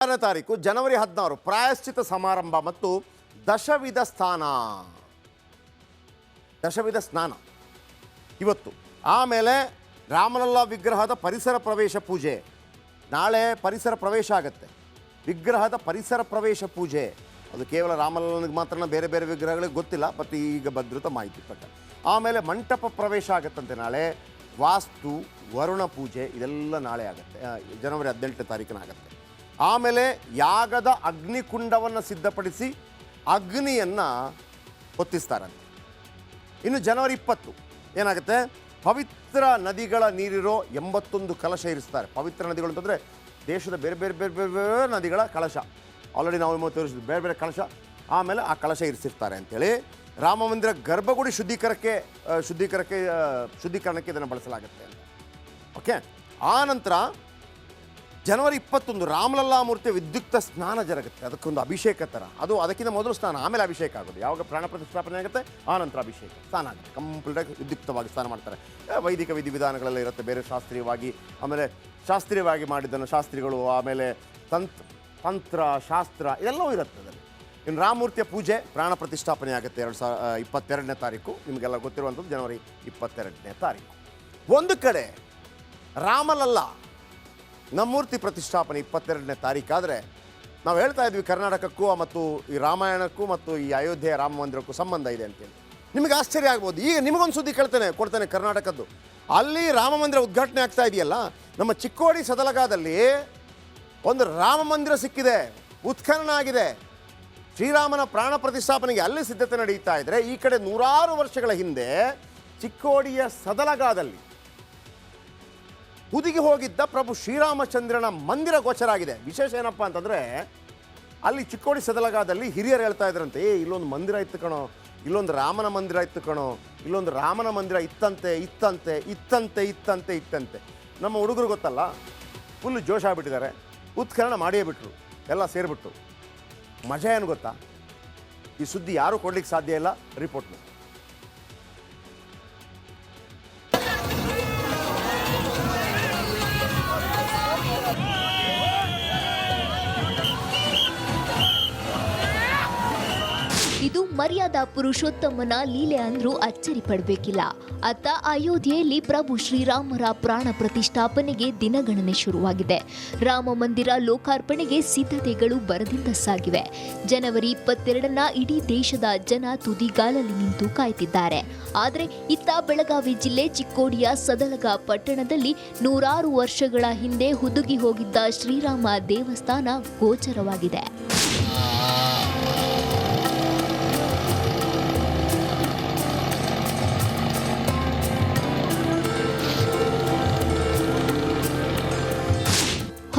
26ನೇ ತಾರೀಕು ಜನವರಿ 16 ಪ್ರಾಯಶ್ಚಿತ ಸಮಾರಂಭ ಮತ್ತು ದಶವಿಧ ಸ್ನಾನ ಇವತ್ತು. ಆಮೇಲೆ ರಾಮಲಲ್ಲಾ ವಿಗ್ರಹದ ಪರಿಸರ ಪ್ರವೇಶ ಪೂಜೆ ನಾಳೆ. ಪರಿಸರ ಪ್ರವೇಶ ಆಗುತ್ತೆ, ವಿಗ್ರಹದ ಪರಿಸರ ಪ್ರವೇಶ ಪೂಜೆ. ಅದು ಕೇವಲ ರಾಮಲಲ್ಲನಿಗೆ ಮಾತ್ರ, ಬೇರೆ ಬೇರೆ ವಿಗ್ರಹಗಳಿಗೆ ಗೊತ್ತಿಲ್ಲ, ಬಟ್ ಈಗ ಭದ್ರತ ಮಾಹಿತಿ ಪ್ರಕಾರ. ಆಮೇಲೆ ಮಂಟಪ ಪ್ರವೇಶ ಆಗುತ್ತಂತೆ ನಾಳೆ. ವಾಸ್ತು ವರುಣ ಪೂಜೆ ಇದೆಲ್ಲ ನಾಳೆ ಆಗುತ್ತೆ, ಜನವರಿ 18ನೇ ತಾರೀಕಿನ ಆಗುತ್ತೆ. ಆಮೇಲೆ ಯಾಗದ ಅಗ್ನಿಕುಂಡವನ್ನು ಸಿದ್ಧಪಡಿಸಿ ಅಗ್ನಿಯನ್ನು ಹೊತ್ತಿಸ್ತಾರಂತೆ. ಇನ್ನು ಜನವರಿ 20 ಏನಾಗುತ್ತೆ, ಪವಿತ್ರ ನದಿಗಳ ನೀರಿರೋ 81 ಕಲಶ ಇರಿಸ್ತಾರೆ. ಪವಿತ್ರ ನದಿಗಳು ಅಂತಂದರೆ ದೇಶದ ಬೇರೆ ಬೇರೆ ಬೇರೆ ಬೇರೆ ಬೇರೆ ನದಿಗಳ ಕಲಶ. ಆಲ್ರೆಡಿ ನಾವು ತೋರಿಸಿದ್ವಿ, ಬೇರೆ ಬೇರೆ ಕಲಶ. ಆಮೇಲೆ ಆ ಕಲಶ ಇರಿಸಿರ್ತಾರೆ ಅಂಥೇಳಿ. ರಾಮ ಮಂದಿರ ಗರ್ಭಗುಡಿ ಶುದ್ಧೀಕರಣಕ್ಕೆ ಇದನ್ನು ಬಳಸಲಾಗುತ್ತೆ ಅಂತ. ಓಕೆ. ಆ ನಂತರ ಜನವರಿ 21 ರಾಮಲಲ್ಲಾ ಮೂರ್ತಿಯ ವಿದ್ಯುಕ್ತ ಸ್ನಾನ ಜರುಗುತ್ತೆ. ಅದಕ್ಕೊಂದು ಅಭಿಷೇಕ ಥರ. ಅದಕ್ಕಿಂತ ಮೊದಲು ಸ್ನಾನ, ಆಮೇಲೆ ಅಭಿಷೇಕ ಆಗೋದು. ಯಾವಾಗ ಪ್ರಾಣ ಪ್ರತಿಷ್ಠಾಪನೆ ಆಗುತ್ತೆ ಆ ನಂತರ ಅಭಿಷೇಕ ಸ್ನಾನ ಆಗುತ್ತೆ. ಕಂಪ್ಲೀಟಾಗಿ ವಿದ್ಯುಕ್ತವಾಗಿ ಸ್ನಾನ ಮಾಡ್ತಾರೆ. ವೈದಿಕ ವಿಧಿವಿಧಾನಗಳೆಲ್ಲ ಇರುತ್ತೆ, ಬೇರೆ ಶಾಸ್ತ್ರೀಯವಾಗಿ. ಆಮೇಲೆ ಶಾಸ್ತ್ರೀಯವಾಗಿ ಮಾಡಿದ್ದನ್ನು ಶಾಸ್ತ್ರಿಗಳು, ಆಮೇಲೆ ತಂತ್ರ ಶಾಸ್ತ್ರ ಇದೆಲ್ಲವೂ ಇರುತ್ತೆ ಅದರಲ್ಲಿ. ಇನ್ನು ರಾಮಮೂರ್ತಿಯ ಪೂಜೆ ಪ್ರಾಣ ಪ್ರತಿಷ್ಠಾಪನೆ ಆಗುತ್ತೆ 22ನೇ ತಾರೀಕು. ನಿಮಗೆಲ್ಲ ಗೊತ್ತಿರುವಂಥದ್ದು ಜನವರಿ 22ನೇ ತಾರೀಕು. ಒಂದು ಕಡೆ ರಾಮಲಲ್ಲಾ ನಮ್ಮೂರ್ತಿ ಪ್ರತಿಷ್ಠಾಪನೆ 22ನೇ ತಾರೀಕಾದರೆ, ನಾವು ಹೇಳ್ತಾ ಇದ್ವಿ ಕರ್ನಾಟಕಕ್ಕೂ ಮತ್ತು ಈ ರಾಮಾಯಣಕ್ಕೂ ಮತ್ತು ಈ ಅಯೋಧ್ಯೆಯ ರಾಮ ಮಂದಿರಕ್ಕೂ ಸಂಬಂಧ ಇದೆ ಅಂತೇಳಿ. ನಿಮಗೆ ಆಶ್ಚರ್ಯ ಆಗ್ಬೋದು. ಈಗ ನಿಮಗೊಂದು ಸುದ್ದಿ ಕೊಡ್ತೇನೆ ಕರ್ನಾಟಕದ್ದು. ಅಲ್ಲಿ ರಾಮ ಮಂದಿರ ಉದ್ಘಾಟನೆ ಆಗ್ತಾ ಇದೆಯಲ್ಲ, ನಮ್ಮ ಚಿಕ್ಕೋಡಿ ಸದಲಗಾದಲ್ಲಿ ಒಂದು ರಾಮ ಮಂದಿರ ಸಿಕ್ಕಿದೆ, ಉತ್ಖನನ ಆಗಿದೆ. ಶ್ರೀರಾಮನ ಪ್ರಾಣ ಪ್ರತಿಷ್ಠಾಪನೆಗೆ ಅಲ್ಲಿ ಸಿದ್ಧತೆ ನಡೀತಾ ಇದ್ದರೆ, ಈ ಕಡೆ 100 ವರ್ಷಗಳ ಹಿಂದೆ ಚಿಕ್ಕೋಡಿಯ ಸದಲಗಾದಲ್ಲಿ ಹುದುಗಿ ಹೋಗಿದ್ದ ಪ್ರಭು ಶ್ರೀರಾಮಚಂದ್ರನ ಮಂದಿರ ಗೋಚರ ಆಗಿದೆ. ವಿಶೇಷ ಏನಪ್ಪ ಅಂತಂದರೆ, ಅಲ್ಲಿ ಚಿಕ್ಕೋಡಿ ಸದಲಗಾದಲ್ಲಿ ಹಿರಿಯರು ಹೇಳ್ತಾ ಇದ್ರಂತೆ, ಇಲ್ಲೊಂದು ಮಂದಿರ ಇತ್ತು ಕಣೋ, ಇಲ್ಲೊಂದು ರಾಮನ ಮಂದಿರ ಇತ್ತು ಕಣೋ, ಇಲ್ಲೊಂದು ರಾಮನ ಮಂದಿರ ಇತ್ತಂತೆ. ನಮ್ಮ ಹುಡುಗರು ಗೊತ್ತಲ್ಲ, ಫುಲ್ ಜೋಶ್ ಆಗಿಬಿಟ್ಟಿದ್ದಾರೆ. ಉತ್ಖನನ ಮಾಡಿಯೇ ಬಿಟ್ರು, ಎಲ್ಲ ಸೇರಿಬಿಟ್ಟು. ಮಜಾ ಏನು ಗೊತ್ತಾ, ಈ ಸುದ್ದಿ ಯಾರೂ ಕೊಡ್ಲಿಕ್ಕೆ ಸಾಧ್ಯ ಇಲ್ಲ. ರಿಪೋರ್ಟ್ ಇದು ಮರ್ಯಾದಾ ಪುರುಷೋತ್ತಮನ ಲೀಲೆ ಅಂದ್ರೂ ಅಚ್ಚರಿ ಪಡಬೇಕಿಲ್ಲ. ಅತ್ತ ಅಯೋಧ್ಯೆಯಲ್ಲಿ ಪ್ರಭು ಶ್ರೀರಾಮರ ಪ್ರಾಣ ಪ್ರತಿಷ್ಠಾಪನೆಗೆ ದಿನಗಣನೆ ಶುರುವಾಗಿದೆ. ರಾಮ ಮಂದಿರ ಲೋಕಾರ್ಪಣೆಗೆ ಸಿದ್ಧತೆಗಳು ಭರದಿಂದ ಸಾಗಿವೆ. ಜನವರಿ 22ನ ಇಡೀ ದೇಶದ ಜನ ತುದಿಗಾಲಲ್ಲಿ ನಿಂತು ಕಾಯ್ತಿದ್ದಾರೆ. ಆದರೆ ಇತ್ತ ಬೆಳಗಾವಿ ಜಿಲ್ಲೆ ಚಿಕ್ಕೋಡಿಯ ಸದಲಗ ಪಟ್ಟಣದಲ್ಲಿ 100 ವರ್ಷಗಳ ಹಿಂದೆ ಹುದುಗಿ ಹೋಗಿದ್ದ ಶ್ರೀರಾಮ ದೇವಸ್ಥಾನ ಗೋಚರವಾಗಿದೆ.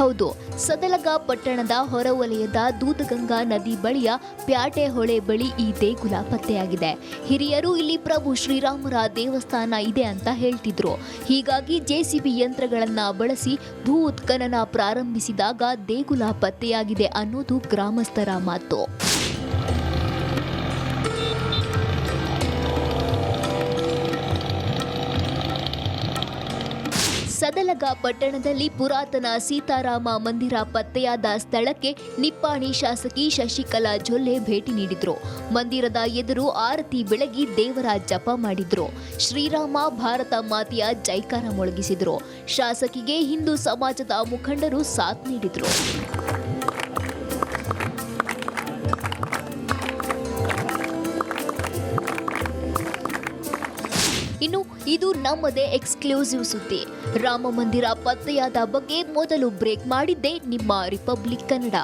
ಹೌದು, ಸದಲಗ ಪಟ್ಟಣದ ಹೊರವಲಯದ ದೂದಗಂಗಾ ನದಿ ಬಳಿಯ ಪ್ಯಾಟೆ ಹೊಳೆ ಬಳಿ ಈ ದೇಗುಲ ಪತ್ತೆಯಾಗಿದೆ. ಹಿರಿಯರು ಇಲ್ಲಿ ಪ್ರಭು ಶ್ರೀರಾಮರ ದೇವಸ್ಥಾನ ಇದೆ ಅಂತ ಹೇಳ್ತಿದ್ರು. ಹೀಗಾಗಿ ಜೆಸಿಬಿ ಯಂತ್ರಗಳನ್ನ ಬಳಸಿ ಭೂ ಉತ್ಖನನ ಪ್ರಾರಂಭಿಸಿದಾಗ ದೇಗುಲ ಪತ್ತೆಯಾಗಿದೆ ಅನ್ನೋದು ಗ್ರಾಮಸ್ಥರ ಮಾತು. ಸದಲಗ ಪಟ್ಟಣದಲ್ಲಿ ಪುರಾತನ ಸೀತಾರಾಮ ಮಂದಿರ ಪತ್ತೆಯಾದ ಸ್ಥಳಕ್ಕೆ ನಿಪ್ಪಾಣಿ ಶಾಸಕಿ ಶಶಿಕಲಾ ಜೊಲ್ಲೆ ಭೇಟಿ ನೀಡಿದ್ರು. ಮಂದಿರದ ಎದುರು ಆರತಿ ಬೆಳಗಿ ದೇವರ ಜಪ ಮಾಡಿದ್ರು. ಶ್ರೀರಾಮ ಭಾರತ ಮಾತೆಯ ಜೈಕಾರ ಮೊಳಗಿಸಿದ್ರು. ಶಾಸಕಿಗೆ ಹಿಂದೂ ಸಮಾಜದ ಮುಖಂಡರು ಸಾಥ್ ನೀಡಿದ್ರು. ಇನ್ನು ಇದು ನಮ್ಮದೇ ಎಕ್ಸ್ಕ್ಲೂಸಿವ್ ಸುದ್ದಿ. ರಾಮ ಮಂದಿರ ಪತ್ತೆಯಾದ ಬಗ್ಗೆ ಮೊದಲು ಬ್ರೇಕ್ ಮಾಡಿದ್ದೇ ನಿಮ್ಮ ರಿಪಬ್ಲಿಕ್ ಕನ್ನಡ.